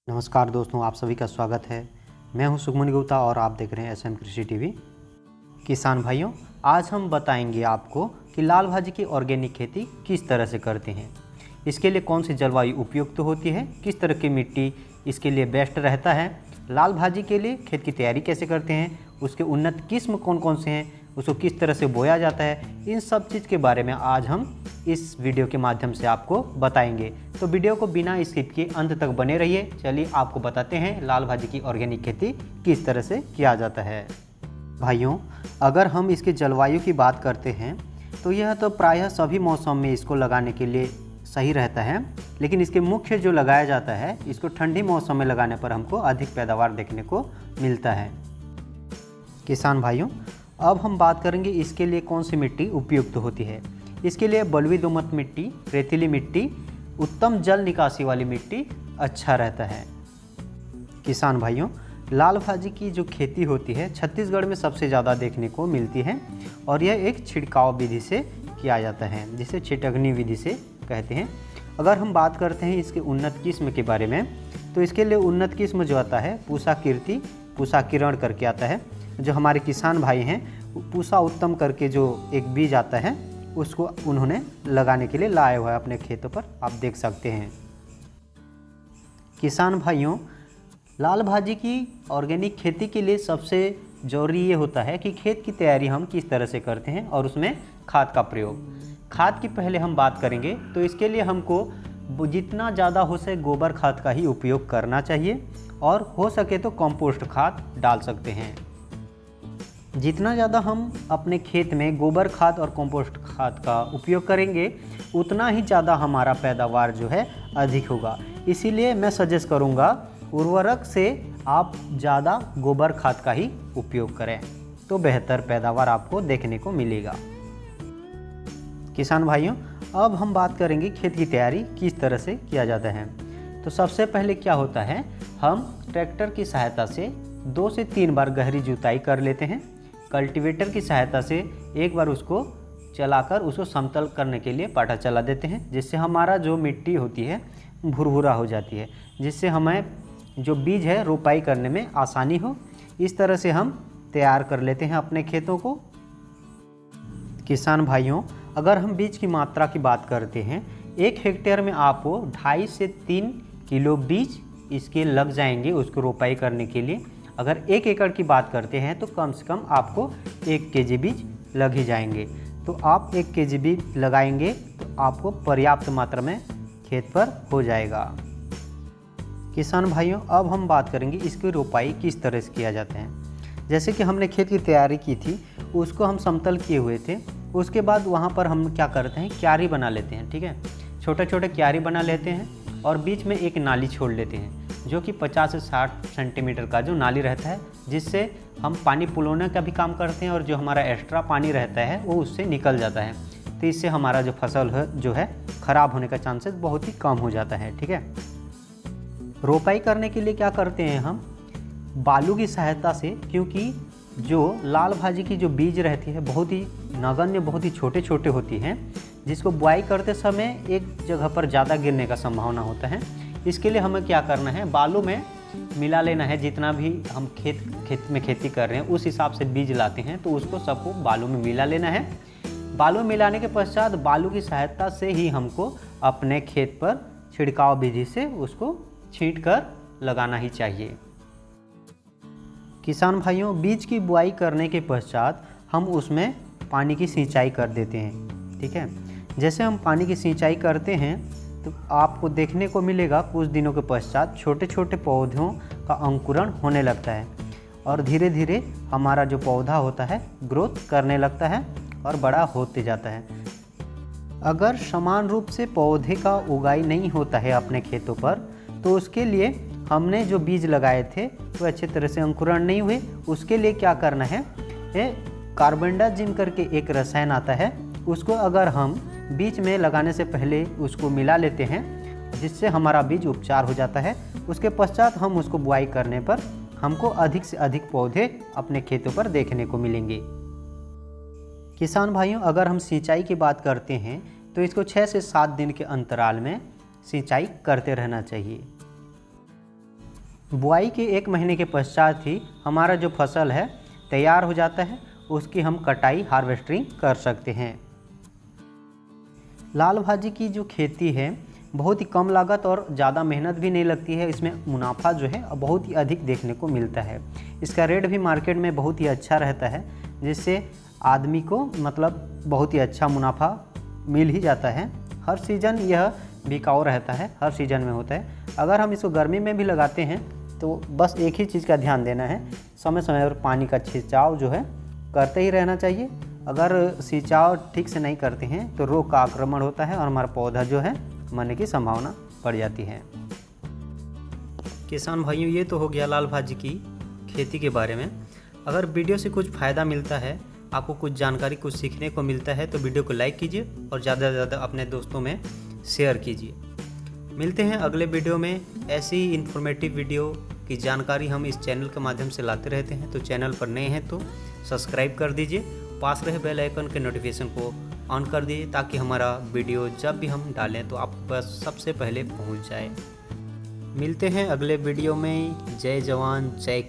नमस्कार दोस्तों, आप सभी का स्वागत है। मैं हूं सुखमन गुप्ता और आप देख रहे हैं एसएम कृषि टीवी। किसान भाइयों, आज हम बताएंगे आपको कि लाल भाजी की ऑर्गेनिक खेती किस तरह से करते हैं, इसके लिए कौन सी जलवायु उपयुक्त होती है, किस तरह की मिट्टी इसके लिए बेस्ट रहता है, लाल भाजी के लिए खेत की तैयारी कैसे करते हैं, उसके उन्नत किस्म कौन कौन से हैं, उसको किस तरह से बोया जाता है, इन सब चीज़ के बारे में आज हम इस वीडियो के माध्यम से आपको बताएंगे। तो वीडियो को बिना स्किप किए अंत तक बने रहिए। चलिए आपको बताते हैं लाल भाजी की ऑर्गेनिक खेती किस तरह से किया जाता है। भाइयों, अगर हम इसके जलवायु की बात करते हैं तो यह तो प्रायः सभी मौसम में इसको लगाने के लिए सही रहता है, लेकिन इसके मुख्य जो लगाया जाता है इसको ठंडी मौसम में लगाने पर हमको अधिक पैदावार देखने को मिलता है। किसान भाइयों, अब हम बात करेंगे इसके लिए कौन सी मिट्टी उपयुक्त होती है। इसके लिए बलुई दोमट मिट्टी, रेतीली मिट्टी, उत्तम जल निकासी वाली मिट्टी अच्छा रहता है। किसान भाइयों, लाल भाजी की जो खेती होती है छत्तीसगढ़ में सबसे ज़्यादा देखने को मिलती है और यह एक छिड़काव विधि से किया जाता है, जिसे छिटकनी विधि से कहते हैं। अगर हम बात करते हैं इसके उन्नत किस्म के बारे में, तो इसके लिए उन्नत किस्म जो आता है पूसा कीर्ति, पूसा किरण करके आता है। जो हमारे किसान भाई हैं पूसा उत्तम करके जो एक बीज आता है उसको उन्होंने लगाने के लिए लाया हुआ है अपने खेतों पर, आप देख सकते हैं। किसान भाइयों, लाल भाजी की ऑर्गेनिक खेती के लिए सबसे ज़रूरी ये होता है कि खेत की तैयारी हम किस तरह से करते हैं और उसमें खाद का प्रयोग। खाद की पहले हम बात करेंगे तो इसके लिए हमको जितना ज़्यादा हो सके गोबर खाद का ही उपयोग करना चाहिए और हो सके तो कंपोस्ट खाद डाल सकते हैं। जितना ज़्यादा हम अपने खेत में गोबर खाद और कंपोस्ट खाद का उपयोग करेंगे उतना ही ज़्यादा हमारा पैदावार जो है अधिक होगा। इसीलिए मैं सजेस्ट करूँगा उर्वरक से आप ज़्यादा गोबर खाद का ही उपयोग करें तो बेहतर पैदावार आपको देखने को मिलेगा। किसान भाइयों, अब हम बात करेंगे खेत की तैयारी किस तरह से किया जाता है। तो सबसे पहले क्या होता है, हम ट्रैक्टर की सहायता से 2 से 3 बार गहरी जुताई कर लेते हैं। कल्टीवेटर की सहायता से एक बार उसको चलाकर उसको समतल करने के लिए पाटा चला देते हैं, जिससे हमारा जो मिट्टी होती है भुरभुरा हो जाती है, जिससे हमें जो बीज है रोपाई करने में आसानी हो। इस तरह से हम तैयार कर लेते हैं अपने खेतों को। किसान भाइयों, अगर हम बीज की मात्रा की बात करते हैं, 1 हेक्टेयर में आपको 2.5 से 3 किलो बीज इसके लग जाएंगे उसको रोपाई करने के लिए। अगर 1 एकड़ की बात करते हैं तो कम से कम आपको 1 केजी बीज लग ही जाएंगे। तो आप 1 केजी बीज लगाएंगे तो आपको पर्याप्त मात्रा में खेत पर हो जाएगा। किसान भाइयों, अब हम बात करेंगे इसकी रोपाई किस तरह से किया जाता है। जैसे कि हमने खेत की तैयारी की थी, उसको हम समतल किए हुए थे। उसके बाद वहाँ पर हम क्या करते हैं, क्यारी बना लेते हैं। ठीक है, छोटे छोटे क्यारी बना लेते हैं और बीच में एक नाली छोड़ लेते हैं, जो कि 50 से 60 सेंटीमीटर का जो नाली रहता है, जिससे हम पानी पुलोने का भी काम करते हैं और जो हमारा एक्स्ट्रा पानी रहता है वो उससे निकल जाता है। तो इससे हमारा जो फसल है जो है ख़राब होने का चांसेस बहुत ही कम हो जाता है। ठीक है, रोपाई करने के लिए क्या करते हैं हम, बालू की सहायता से, क्योंकि जो लाल भाजी की जो बीज रहती है बहुत ही नगण्य, बहुत ही छोटे छोटे होती हैं, जिसको बुआई करते समय एक जगह पर ज़्यादा गिरने का संभावना होता है। इसके लिए हमें क्या करना है, बालू में मिला लेना है। जितना भी हम खेत में खेती कर रहे हैं उस हिसाब से बीज लाते हैं तो उसको सबको बालू में मिला लेना है। बालू मिलाने के पश्चात बालू की सहायता से ही हमको अपने खेत पर छिड़काव विधि से उसको छींट कर लगाना ही चाहिए। किसान भाइयों, बीज की बुआई करने के पश्चात हम उसमें पानी की सिंचाई कर देते हैं। ठीक है, जैसे हम पानी की सिंचाई करते हैं तो आपको देखने को मिलेगा कुछ दिनों के पश्चात छोटे छोटे पौधों का अंकुरण होने लगता है और धीरे धीरे हमारा जो पौधा होता है ग्रोथ करने लगता है और बड़ा होते जाता है। अगर समान रूप से पौधे का उगाई नहीं होता है अपने खेतों पर, तो उसके लिए हमने जो बीज लगाए थे वो अच्छे तरह से अंकुरण नहीं हुए। उसके लिए क्या करना है, कार्बेंडाजिम करके एक रसायन आता है, उसको अगर हम बीज में लगाने से पहले उसको मिला लेते हैं, जिससे हमारा बीज उपचार हो जाता है। उसके पश्चात हम उसको बुआई करने पर हमको अधिक से अधिक पौधे अपने खेतों पर देखने को मिलेंगे। किसान भाइयों, अगर हम सिंचाई की बात करते हैं तो इसको 6 से 7 दिन के अंतराल में सिंचाई करते रहना चाहिए। बुआई के 1 महीने के पश्चात ही हमारा जो फसल है तैयार हो जाता है, उसकी हम कटाई हार्वेस्टिंग कर सकते हैं। लाल भाजी की जो खेती है बहुत ही कम लागत और ज़्यादा मेहनत भी नहीं लगती है। इसमें मुनाफा जो है बहुत ही अधिक देखने को मिलता है। इसका रेट भी मार्केट में बहुत ही अच्छा रहता है, जिससे आदमी को मतलब बहुत ही अच्छा मुनाफा मिल ही जाता है। हर सीज़न यह बिकाऊ रहता है, हर सीज़न में होता है। अगर हम इसको गर्मी में भी लगाते हैं तो बस एक ही चीज़ का ध्यान देना है, समय समय पर पानी का छिड़काव जो है करते ही रहना चाहिए। अगर सिंचाई ठीक से नहीं करते हैं तो रोग का आक्रमण होता है और हमारा पौधा जो है मरने की संभावना बढ़ जाती है। किसान भाइयों, ये तो हो गया लाल भाजी की खेती के बारे में। अगर वीडियो से कुछ फ़ायदा मिलता है, आपको कुछ जानकारी कुछ सीखने को मिलता है तो वीडियो को लाइक कीजिए और ज़्यादा से ज़्यादा अपने दोस्तों में शेयर कीजिए। मिलते हैं अगले वीडियो में। ऐसी इन्फॉर्मेटिव वीडियो की जानकारी हम इस चैनल के माध्यम से लाते रहते हैं, तो चैनल पर नए हैं तो सब्सक्राइब कर दीजिए, पास रहे बेल आइकन के नोटिफिकेशन को ऑन कर दीजिए ताकि हमारा वीडियो जब भी हम डालें तो आपके पास सबसे पहले पहुंच जाए। मिलते हैं अगले वीडियो में। जय जवान जय